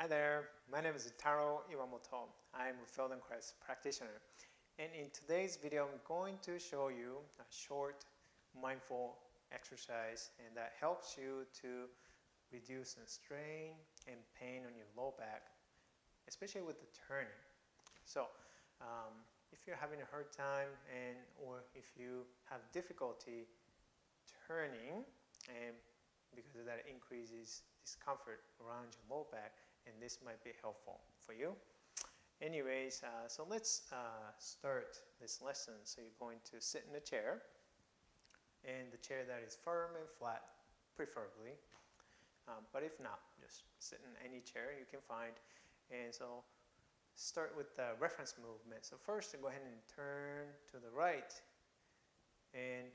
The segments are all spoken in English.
Hi there, my name is Taro Iwamoto. I'm a Feldenkrais practitioner. And in today's video, I'm going to show you a short mindful exercise and that helps you to reduce the strain and pain on your low back, especially with the turning. So if you're having a hard time or if you have difficulty turning and because of that increases discomfort around your low back, and this might be helpful for you. Anyways, so let's start this lesson. So you're going to sit in a chair, and the chair that is firm and flat, preferably. But if not, just sit in any chair you can find. And so start with the reference movement. So first, go ahead and turn to the right, and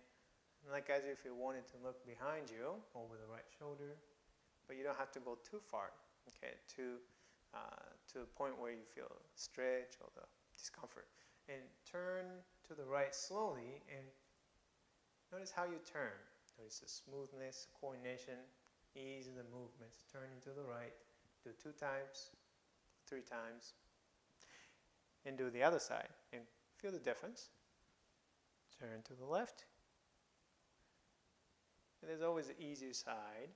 like as if you wanted to look behind you, over the right shoulder, but you don't have to go too far, okay, to a point where you feel stretch or the discomfort. And turn to the right slowly, and notice how you turn. Notice the smoothness, coordination, ease of the movements. Turning to the right, do 2 times, 3 times, and do the other side, and feel the difference. Turn to the left. And there's always the easier side.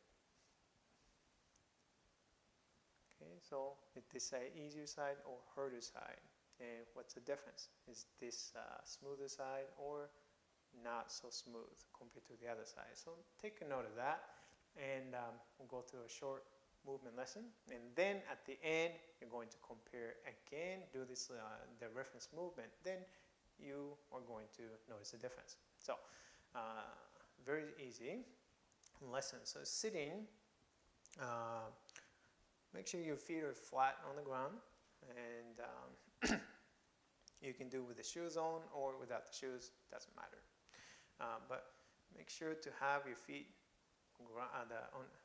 Okay, so is this side easier side or harder side? And what's the difference? Is this smoother side or not so smooth compared to the other side? So take a note of that, and we'll go through a short movement lesson. And then at the end, you're going to compare again, do this the reference movement. Then you are going to notice the difference. So very easy lesson. So sitting, make sure your feet are flat on the ground, and you can do with the shoes on or without the shoes, doesn't matter. But make sure to have your feet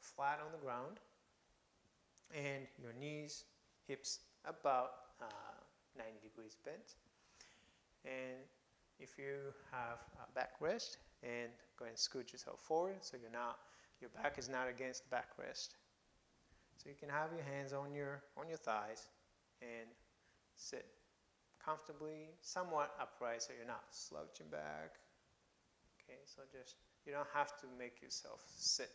flat on the ground, and your knees, hips about 90 degrees bent. And if you have a backrest, and go ahead and scoot yourself forward so your back is not against the backrest. So you can have your hands on your thighs and sit comfortably, somewhat upright, so you're not slouching back. Okay, so you don't have to make yourself sit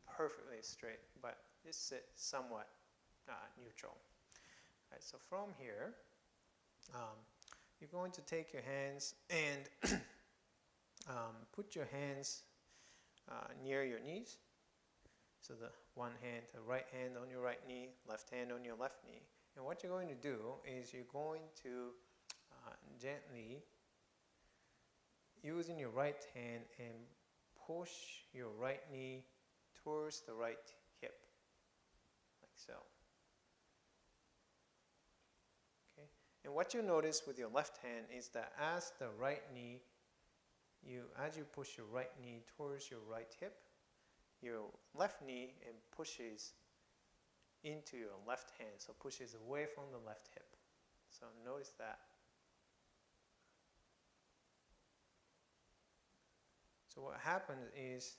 perfectly straight, but just sit somewhat neutral. All right, so from here, you're going to take your hands and put your hands near your knees. So the right hand on your right knee, left hand on your left knee. And what you're going to do is you're going to gently, using your right hand, and push your right knee towards the right hip, like so. Okay. And what you notice with your left hand is that as the right knee, as you push your right knee towards your right hip, your left knee pushes into your left hand, so pushes away from the left hip. So notice that. So what happens is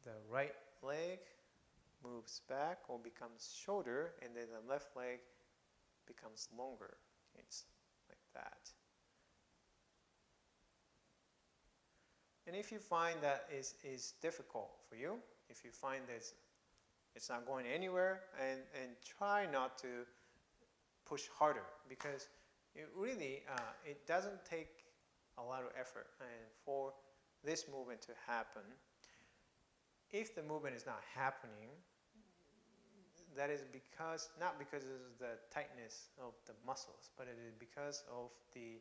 the right leg moves back or becomes shorter, and then the left leg becomes longer. It's like that. And if you find that is difficult for you, if you find that it's not going anywhere, and try not to push harder, because it doesn't take a lot of effort and for this movement to happen. If the movement is not happening, that is not because of the tightness of the muscles, but it is because of the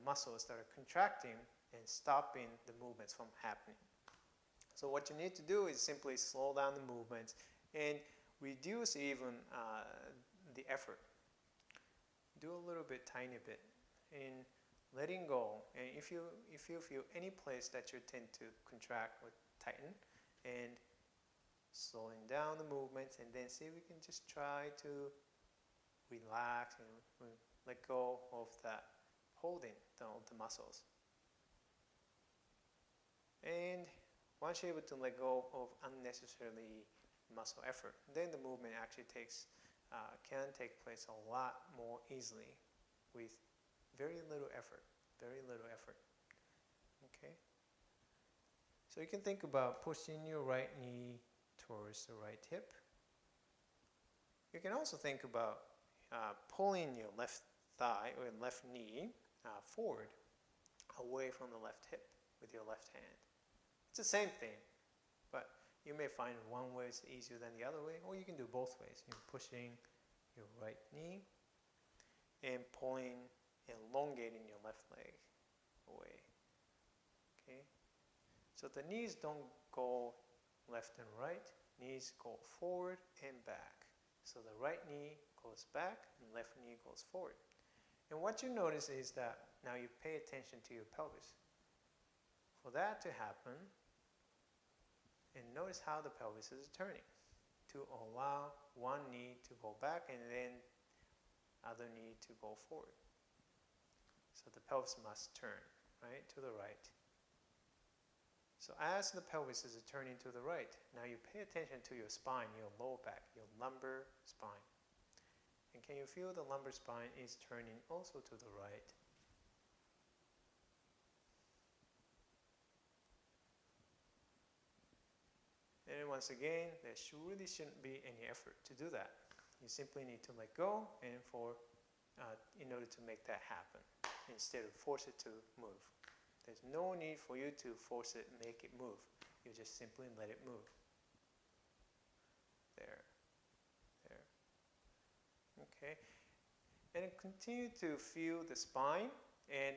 muscles that are contracting and stopping the movements from happening. So what you need to do is simply slow down the movements and reduce even the effort. Do a little bit, tiny bit, in letting go. And if you feel any place that you tend to contract or tighten, and slowing down the movements, and then see if we can just try to relax and let go of that holding the muscles. And once you're able to let go of unnecessarily muscle effort, then the movement actually takes can take place a lot more easily with very little effort. Very little effort. Okay? So you can think about pushing your right knee towards the right hip. You can also think about pulling your left thigh or left knee forward, away from the left hip with your left hand. It's the same thing, but you may find one way is easier than the other way, or you can do both ways. You're pushing your right knee and pulling, elongating your left leg away. Okay? So the knees don't go left and right, knees go forward and back. So the right knee goes back and left knee goes forward. And what you notice is that now you pay attention to your pelvis. For that to happen, and notice how the pelvis is turning to allow one knee to go back and then other knee to go forward. So the pelvis must turn, right, to the right. So as the pelvis is turning to the right, now you pay attention to your spine, your lower back, your lumbar spine. And can you feel the lumbar spine is turning also to the right? And once again, there really shouldn't be any effort to do that. You simply need to let go and in order to make that happen, instead of force it to move. There's no need for you to force it and make it move. You just simply let it move. There. Okay. And continue to feel the spine and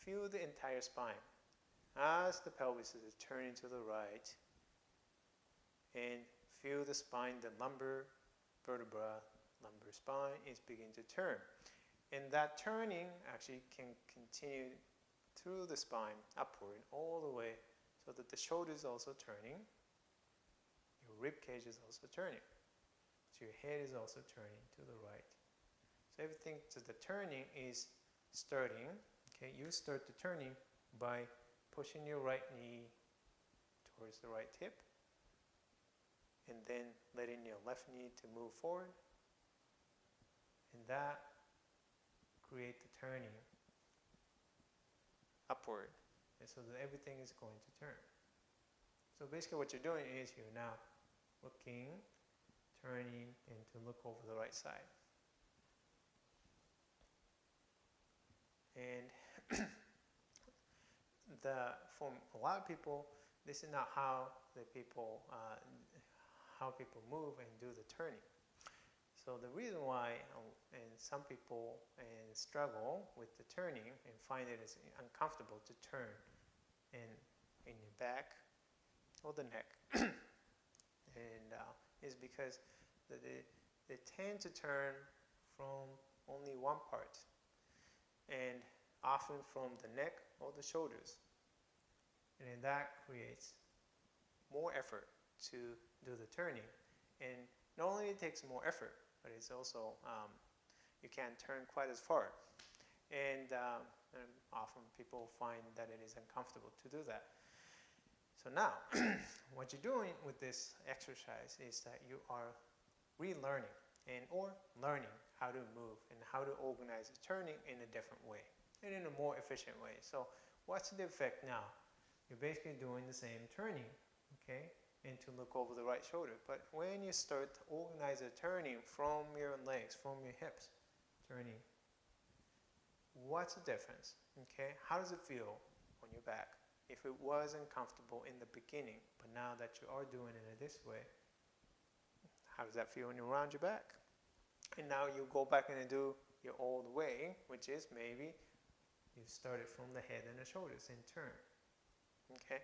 feel the entire spine. As the pelvis is turning to the right, and feel the spine, the lumbar vertebra, lumbar spine is beginning to turn. And that turning actually can continue through the spine, upward, all the way, so that the shoulder is also turning, your rib cage is also turning, so your head is also turning to the right. So everything, so the turning is starting, okay, you start the turning by pushing your right knee towards the right hip, and then letting your left knee to move forward, and that create the turning upward, and so that everything is going to turn. So basically what you're doing is you're now looking, turning, and to look over the right side. And for a lot of people, this is not how people move and do the turning. So the reason why, and some people struggle with the turning and find it is uncomfortable to turn in your back or the neck, and is because they tend to turn from only one part, and often from the neck or the shoulders, and then that creates more effort to do the turning. And not only it takes more effort, but it's also you can't turn quite as far, and often people find that it is uncomfortable to do that. So now what you're doing with this exercise is that you are relearning or learning how to move and how to organize the turning in a different way and in a more efficient way. So what's the effect now? You're basically doing the same turning, okay, and to look over the right shoulder. But when you start to organize the turning from your legs, from your hips, turning, what's the difference? Okay, how does it feel on your back? If it was uncomfortable in the beginning, but now that you are doing it this way, how does that feel when you're around your back? And now you go back and do your old way, which is maybe you started from the head and the shoulders and turn. Okay?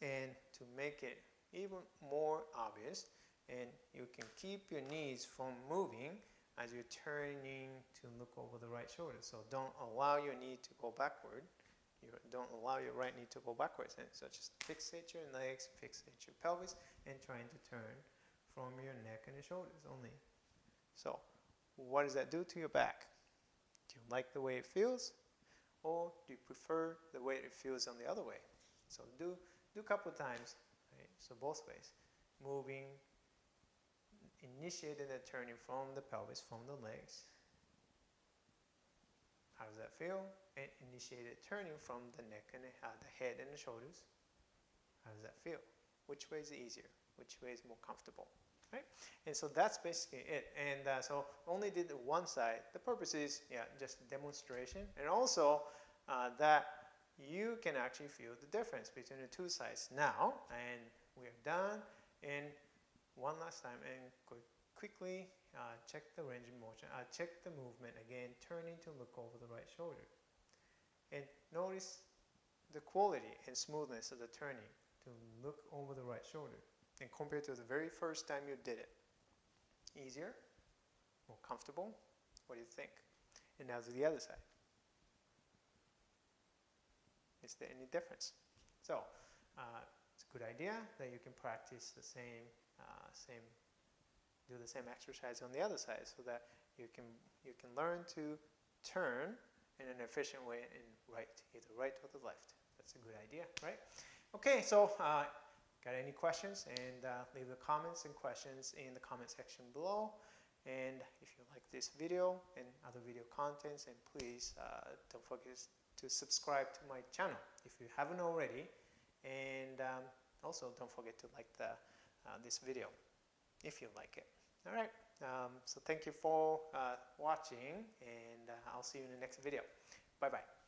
And to make it even more obvious, and you can keep your knees from moving as you're turning to look over the right shoulder. So don't allow your knee to go backward. Don't allow your right knee to go backwards. And so just fixate your legs, fixate your pelvis, and trying to turn from your neck and the shoulders only. So what does that do to your back? Do you like the way it feels? Or do you prefer the way it feels on the other way? So do a couple of times, right? So both ways. Moving initiating the turning from the pelvis, from the legs. How does that feel? And initiated turning from the neck and the head and the shoulders. How does that feel? Which way is easier? Which way is more comfortable? Right? And so that's basically it. And so only did one side. The purpose is, just a demonstration, and also that you can actually feel the difference between the two sides now. And we are done. And one last time, and quickly check the range of motion. Check the movement again, turning to look over the right shoulder. And notice the quality and smoothness of the turning to look over the right shoulder. And compared to the very first time you did it. Easier? More comfortable? What do you think? And now to the other side. Is there any difference? So, it's a good idea that you can practice the do the same exercise on the other side, so that you can learn to turn in an efficient way in either right or the left. That's a good idea, right? Okay, so got any questions? And leave the comments and questions in the comment section below. And if you like this video and other video contents, and please don't forget to subscribe to my channel if you haven't already. And also don't forget to like this video if you like it. All right, so thank you for watching, and I'll see you in the next video. Bye-bye.